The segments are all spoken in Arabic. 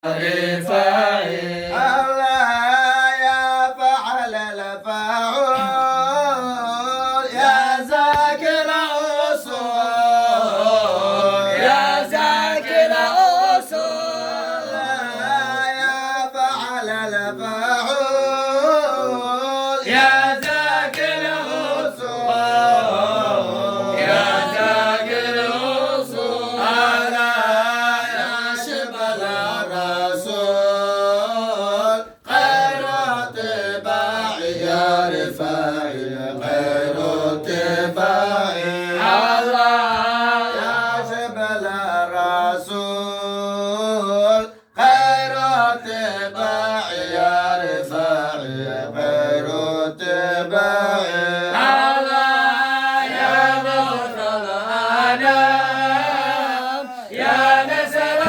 رفاعي الله يا فعل الفاعول يا ذاكر الأصول يا ذاكر الأصول يا فعل الفاعول يا ذاكر الأصول يا ذاكر الأصول ألا يا شبل الرسول خير اتباعي يا رفاعي خير اتباعي الله يا شبل الرسول خير اتباعي يا رفاعي خير اتباعي الله يا غوث الأنام يا نزل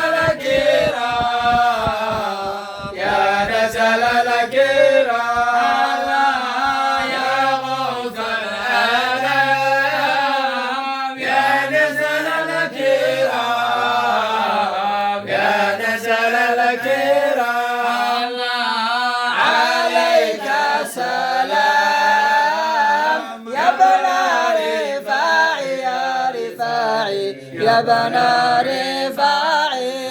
الكرام يا نزل الكرام الله يا غوث الأنام يا نزل الكرام يا نزل الكرام الله عليك سلام يا بنا رفاعي يا رفاعي يا بنا رفاعي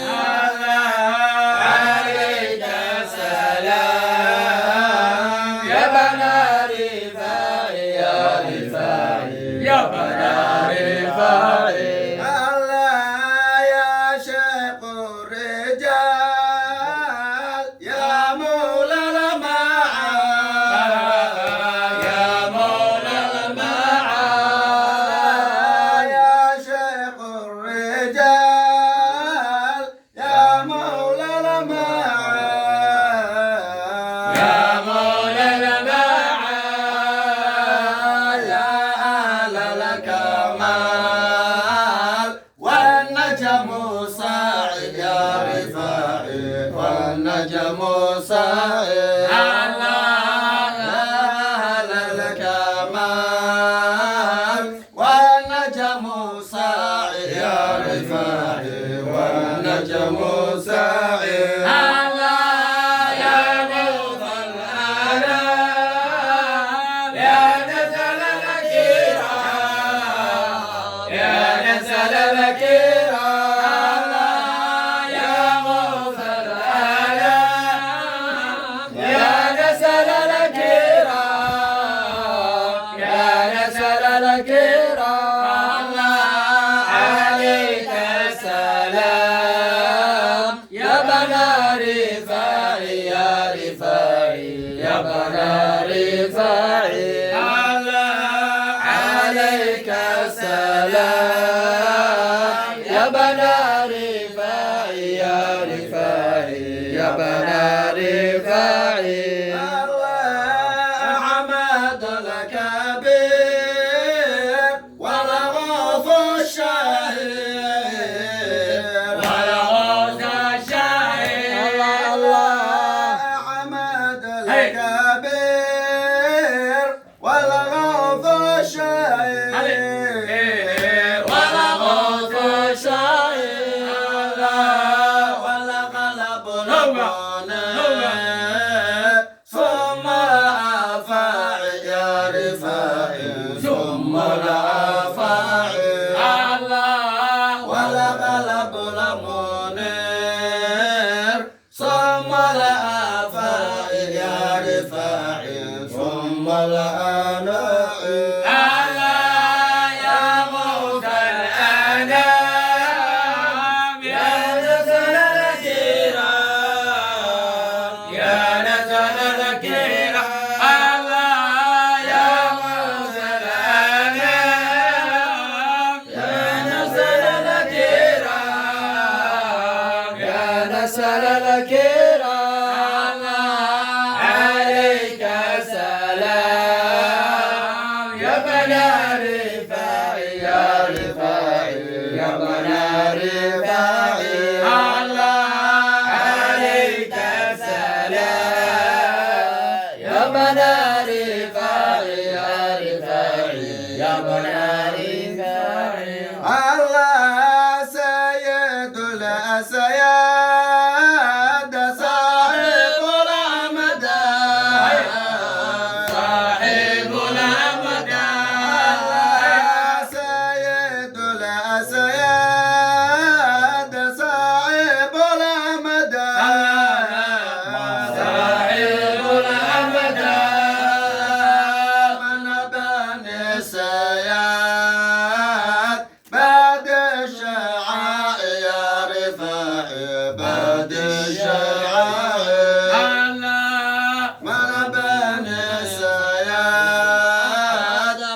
عليك سلام يا بنا رفاعي يا رفاعي يا بنا رفاعي الله يا شيخ الرجال يا مولى المعاد يا مولى المعاد يا شيخ الرجال يا مولى المعاد يا مولى المعاد يا أهل الكمال والنجم صاعد يا رفاعي والنجم صاعد الله يا أهل الكمال والنجم صاعد يا رفاعي والنجم صاعد الله يا غوث الأنام يا نزل الكرام يا نزل الكرام الله يا غوث الأنام يا نزل الكرام يا نزل الكرام الله عليك السلام يا بنا رفاعي يا رفاعي يا بنا رفاعي الله عليك السلام يا بنا رفاعي يا رفاعي يا بنا رفاعي عمد الكبير والغوث الشهير والغوث الشهير عمد الكبير والغوث الشهير والغوث الشهير والقلب هو. المنير ثم الافاعي يا رفاعي ثم الافاعي الله والقلب المنير ثم الافاعي يا رفاعي ثم الاناعي الله يا غوث الأنام يا نزل الكرام يا نزل الكرام الله يا غوث الأنام يا نزل الكرام يا نزل الكرام الله عليك سلام يا بنا رفاعي يا رفاعي يا بنا رفاعي الله عليك سلام يا بنا رفاعي يا رفاعي يا بنا رفاعي الله سيد الأسياد الشعائر من بني السياد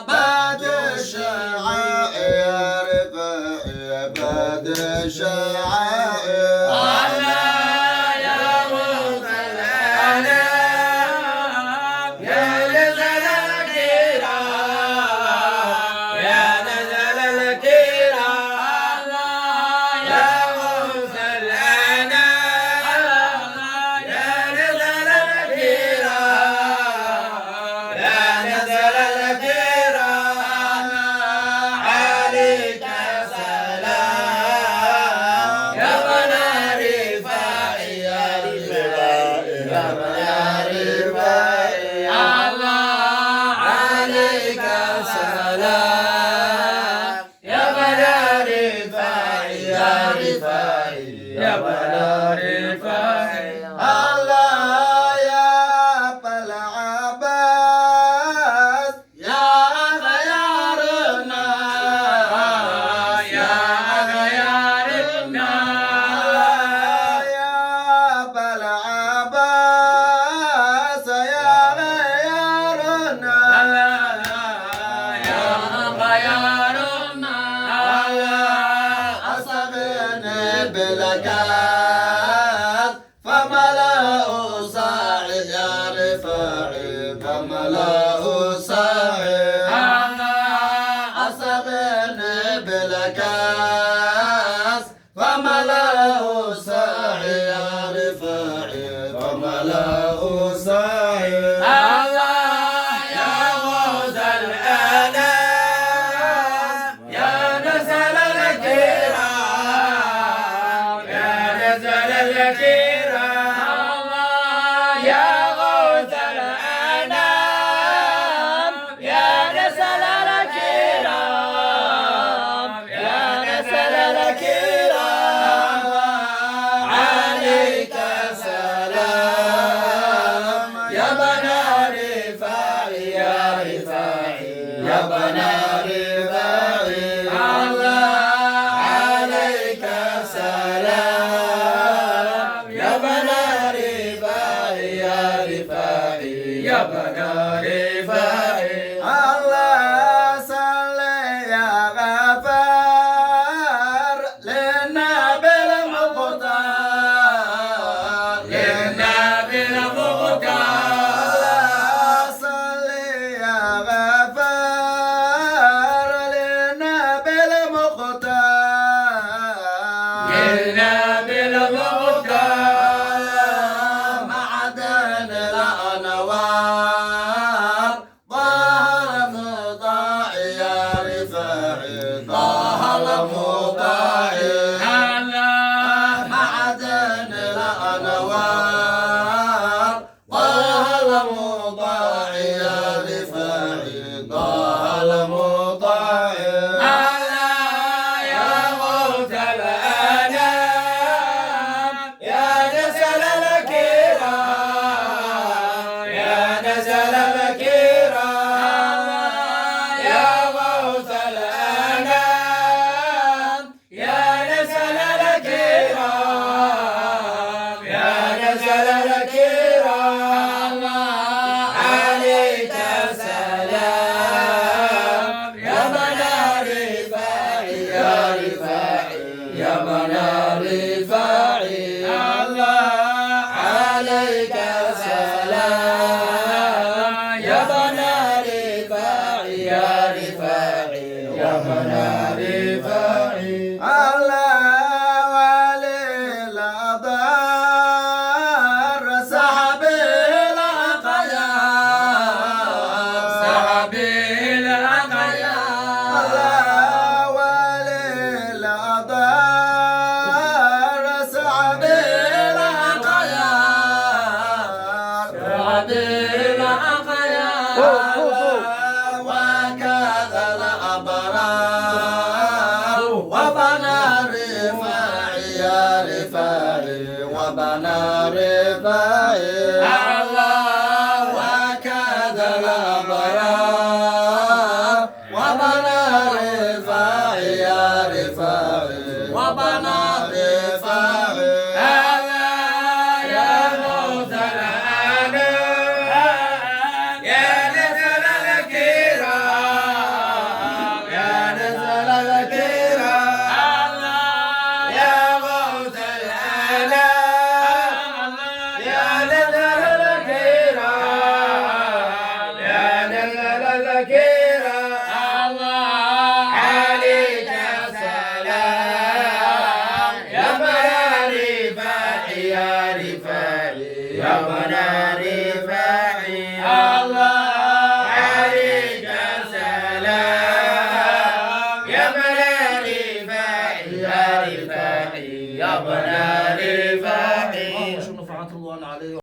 بعد الشعائر بعد الشعائر رفاعي يا بنا رفاعي الله عليك سلام يا بنا رفاعي يا رفاعي يا بنا رفاعي